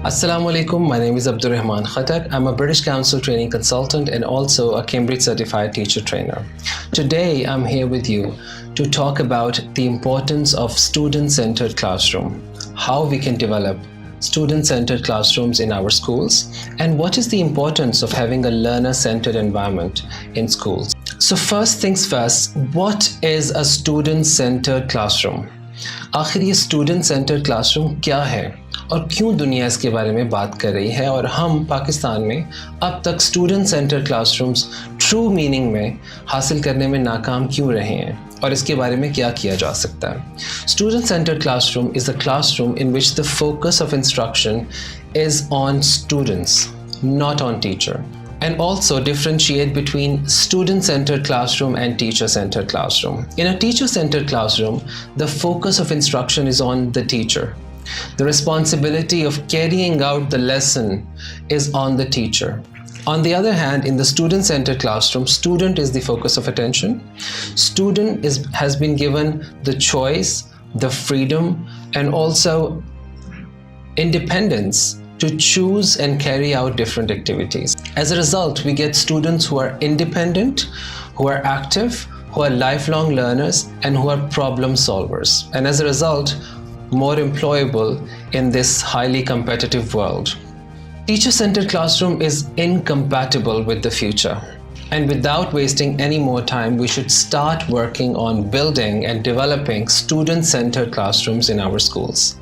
Assalamu alaikum, my name is Abdur Rehman Khattak. I'm a British Council training consultant and also a Cambridge certified teacher trainer. Today I'm here with you to talk about the importance of student-centered classroom, how we can develop student-centered classrooms in our schools, and what is the importance of having a learner-centered environment in schools. So first things first, what is a student-centered classroom? आखिर ये student centred classroom क्या है और क्यों दुनिया इसके बारे में बात कर रही है और हम पाकिस्तान में अब तक student centred classrooms true meaning में हासिल करने में नाकाम क्यों रहे हैं और इसके बारे में क्या किया जा सकता है। Student centred classroom is a classroom in which the focus of instruction is on students, not on teacher. And also differentiate between student-centered classroom and teacher-centered classroom. In a teacher-centered classroom, the focus of instruction is on the teacher. The responsibility of carrying out the lesson is on the teacher. On the other hand, in the student-centered classroom, student is the focus of attention. Student has been given the choice, the freedom, and also independence to choose and carry out different activities. As a result, we get students who are independent, who are active, who are lifelong learners, and who are problem solvers. And as a result, more employable in this highly competitive world. Teacher-centered classroom is incompatible with the future. And without wasting any more time, we should start working on building and developing student-centered classrooms in our schools.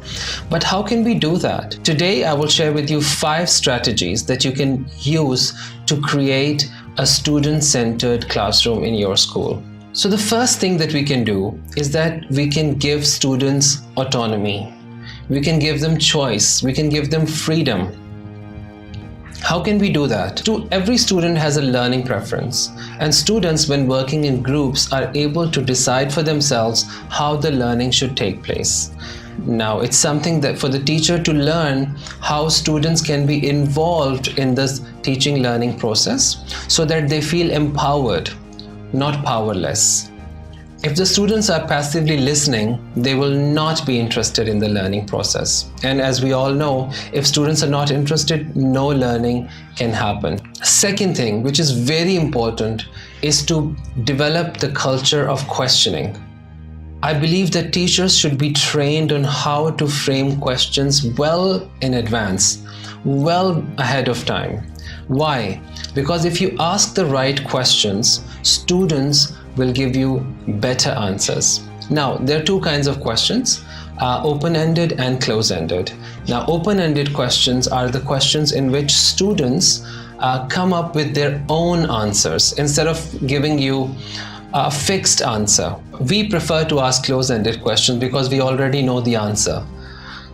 But how can we do that? Today, I will share with you 5 strategies that you can use to create a student-centered classroom in your school. So the first thing that we can do is that we can give students autonomy. We can give them choice. We can give them freedom. How can we do that? Every student has a learning preference, and students, when working in groups, are able to decide for themselves how the learning should take place. Now, it's something that for the teacher to learn how students can be involved in this teaching learning process so that they feel empowered, not powerless. If the students are passively listening, they will not be interested in the learning process. And as we all know, if students are not interested, no learning can happen. Second thing, which is very important, is to develop the culture of questioning. I believe that teachers should be trained on how to frame questions well in advance, well ahead of time. Why? Because if you ask the right questions, students will give you better answers. Now, there are 2 kinds of questions, open-ended and close-ended. Now, open-ended questions are the questions in which students come up with their own answers instead of giving you a fixed answer. We prefer to ask close-ended questions because we already know the answer.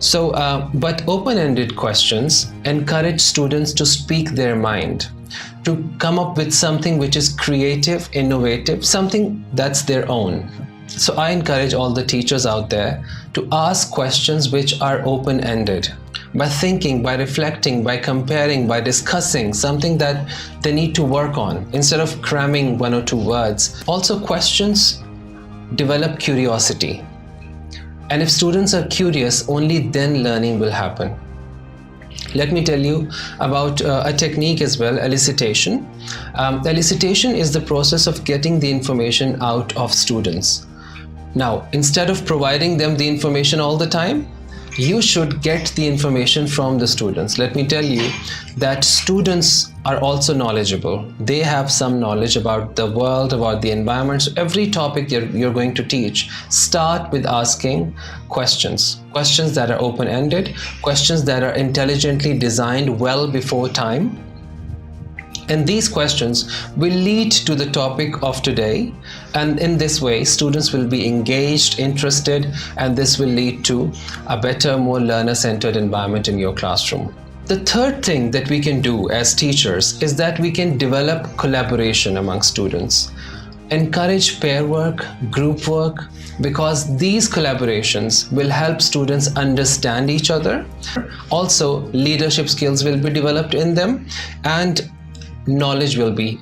So, but open-ended questions encourage students to speak their mind, to come up with something which is creative, innovative, something that's their own. So I encourage all the teachers out there to ask questions which are open-ended. By thinking, by reflecting, by comparing, by discussing something that they need to work on, instead of cramming 1 or 2 words. Also, questions develop curiosity. And if students are curious, only then learning will happen. Let me tell you about a technique as well, elicitation. Elicitation is the process of getting the information out of students. Now, instead of providing them the information all the time, you should get the information from the students. Let me tell you that students are also knowledgeable. They have some knowledge about the world, about the environment. So every topic you're going to teach, start with asking questions. Questions that are open-ended, questions that are intelligently designed well before time. And these questions will lead to the topic of today, and in this way students will be engaged, interested, and this will lead to a better, more learner-centered environment in your classroom. The third thing that we can do as teachers is that we can develop collaboration among students. Encourage pair work, group work, because these collaborations will help students understand each other. Also, leadership skills will be developed in them, and knowledge will be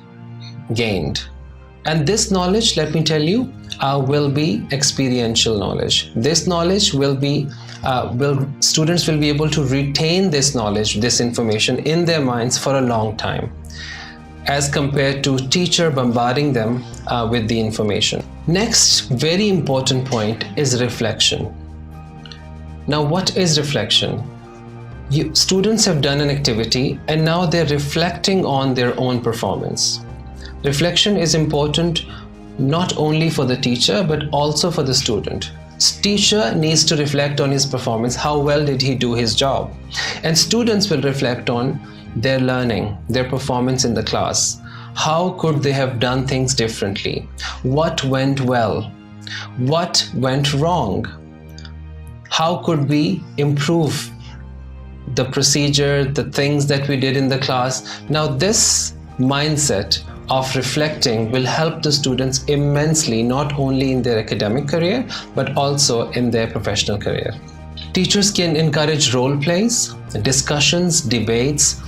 gained. And this knowledge, let me tell you, will be experiential knowledge. This knowledge will be, students will be able to retain this knowledge, this information in their minds for a long time, as compared to teacher bombarding them with the information. Next, very important point is reflection. Now, what is reflection? Students have done an activity and now they're reflecting on their own performance. Reflection is important not only for the teacher but also for the student. Teacher needs to reflect on his performance. How well did he do his job? And students will reflect on their learning, their performance in the class. How could they have done things differently? What went well? What went wrong? How could we improve the procedure, the things that we did in the class? Now, this mindset of reflecting will help the students immensely, not only in their academic career, but also in their professional career. Teachers can encourage role plays, discussions, debates,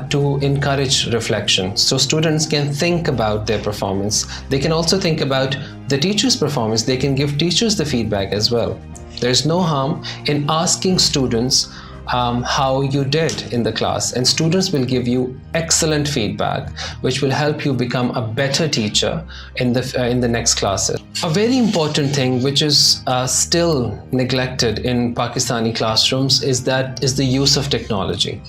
to encourage reflection. So students can think about their performance. They can also think about the teacher's performance. They can give teachers the feedback as well. There's no harm in asking students how you did in the class, and students will give you excellent feedback, which will help you become a better teacher in the next classes. A very important thing which is still neglected in Pakistani classrooms is the use of technology.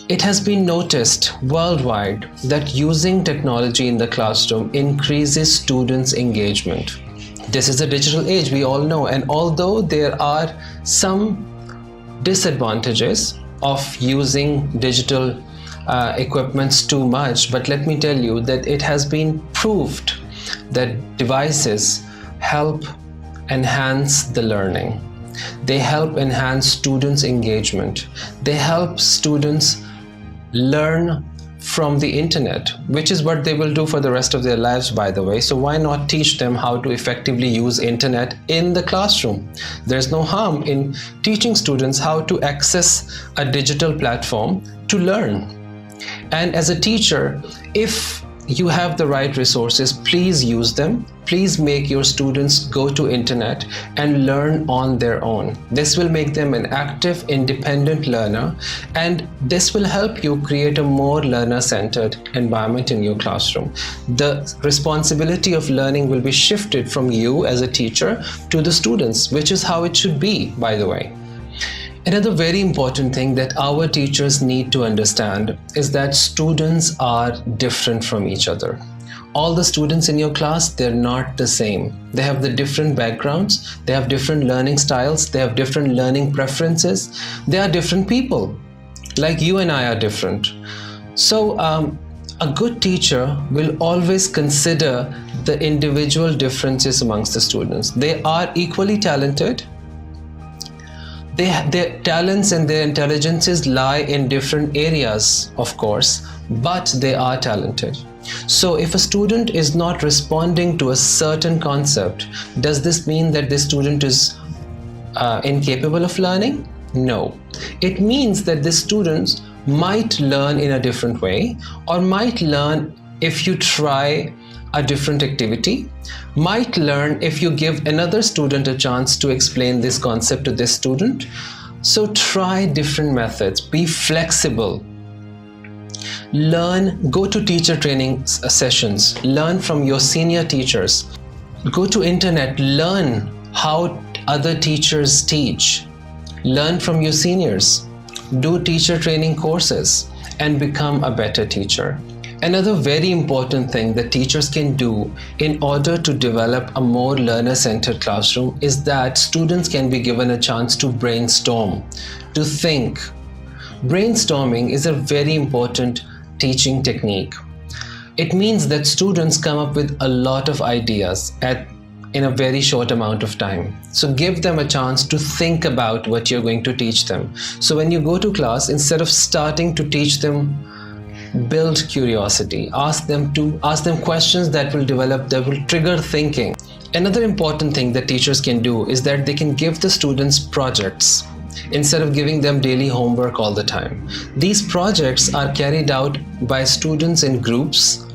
It has been noticed worldwide that using technology in the classroom increases students' engagement. This is a digital age, we all know, and although there are some disadvantages of using digital equipments too much, but let me tell you that it has been proved that devices help enhance the learning. They help enhance students' engagement. They help students learn from the internet, which is what they will do for the rest of their lives, by the way. So why not teach them how to effectively use internet in the classroom? There's no harm in teaching students how to access a digital platform to learn. And as a teacher, if you have the right resources, please use them. Please make your students go to internet and learn on their own. This will make them an active, independent learner, and this will help you create a more learner-centered environment in your classroom. The responsibility of learning will be shifted from you as a teacher to the students, which is how it should be, by the way. Another very important thing that our teachers need to understand is that students are different from each other. All the students in your class, they're not the same. They have the different backgrounds, they have different learning styles, they have different learning preferences. They are different people, like you and I are different. So a good teacher will always consider the individual differences amongst the students. They are equally talented. Their talents and their intelligences lie in different areas, of course, but they are talented. So if a student is not responding to a certain concept, does this mean that the student is incapable of learning? No. It means that the students might learn in a different way, or might learn if you try a different activity, might learn if you give another student a chance to explain this concept to this student. So try different methods, be flexible. Learn, go to teacher training sessions, learn from your senior teachers. Go to internet, learn how other teachers teach. Learn from your seniors. Do teacher training courses and become a better teacher. Another very important thing that teachers can do in order to develop a more learner-centered classroom is that students can be given a chance to brainstorm, to think. Brainstorming is a very important teaching technique. It means that students come up with a lot of ideas in a very short amount of time. So give them a chance to think about what you're going to teach them. So when you go to class, instead of starting to teach them, build curiosity. Ask them questions that will trigger thinking. Another important thing that teachers can do is that they can give the students projects instead of giving them daily homework all the time. These projects are carried out by students in groups.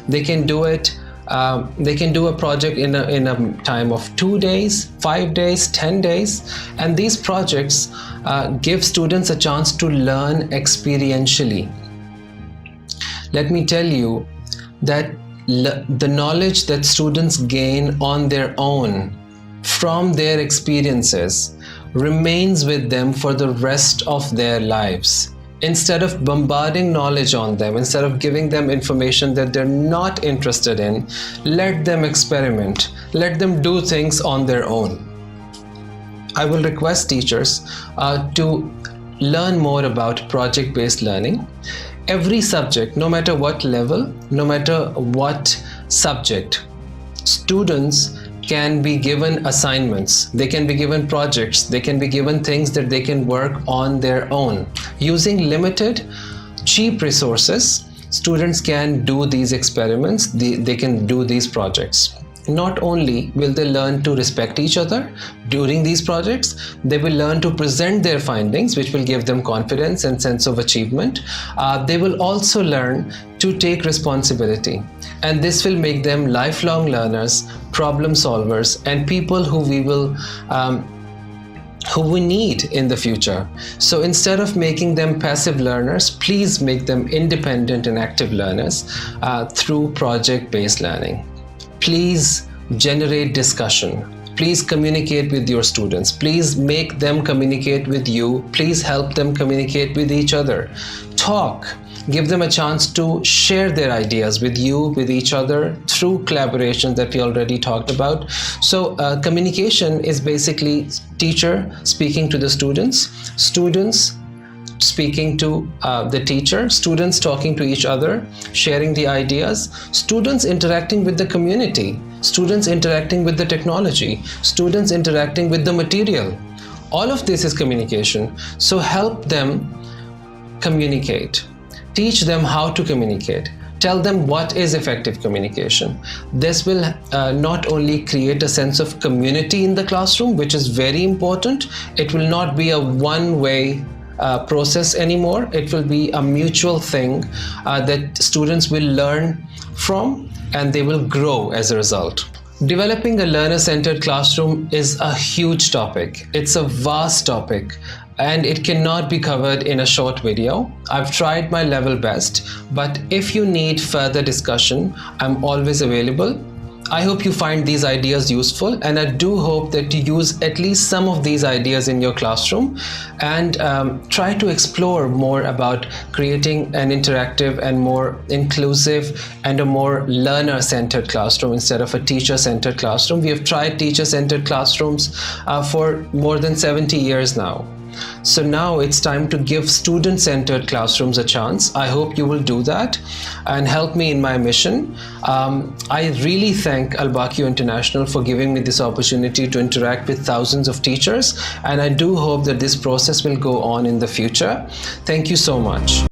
They can do it They can do a project in a time of 2 days, 5 days, 10 days. And these projects give students a chance to learn experientially. Let me tell you that the knowledge that students gain on their own from their experiences remains with them for the rest of their lives. Instead of bombarding knowledge on them, instead of giving them information that they're not interested in, let them experiment. Let them do things on their own. I will request teachers to learn more about project-based learning. Every subject, no matter what level, no matter what subject, students can be given assignments, they can be given projects, they can be given things that they can work on their own. Using limited, cheap resources, students can do these experiments, they can do these projects. Not only will they learn to respect each other during these projects, they will learn to present their findings, which will give them confidence and sense of achievement. They will also learn to take responsibility, and this will make them lifelong learners, problem solvers, and people who we need in the future. So instead of making them passive learners, please make them independent and active learners through project-based learning. Please generate discussion. Please communicate with your students. Please make them communicate with you. Please help them communicate with each other. Talk. Give them a chance to share their ideas with you, with each other, through collaboration that we already talked about. So communication is basically teacher speaking to the students, students speaking to the teacher, students talking to each other, sharing the ideas, students interacting with the community, students interacting with the technology, students interacting with the material. All of this is communication. So help them communicate. Teach them how to communicate. Tell them what is effective communication. This will not only create a sense of community in the classroom, which is very important. It will not be a one-way process anymore. It will be a mutual thing that students will learn from, and they will grow as a result. Developing a learner-centered classroom is a huge topic. It's a vast topic, and it cannot be covered in a short video. I've tried my level best, but if you need further discussion, I'm always available. I hope you find these ideas useful, and I do hope that you use at least some of these ideas in your classroom and try to explore more about creating an interactive and more inclusive and a more learner-centered classroom instead of a teacher-centered classroom. We have tried teacher-centered classrooms for more than 70 years now. So now it's time to give student-centered classrooms a chance. I hope you will do that and help me in my mission. I really thank Al-Baqi International for giving me this opportunity to interact with thousands of teachers, and I do hope that this process will go on in the future. Thank you so much.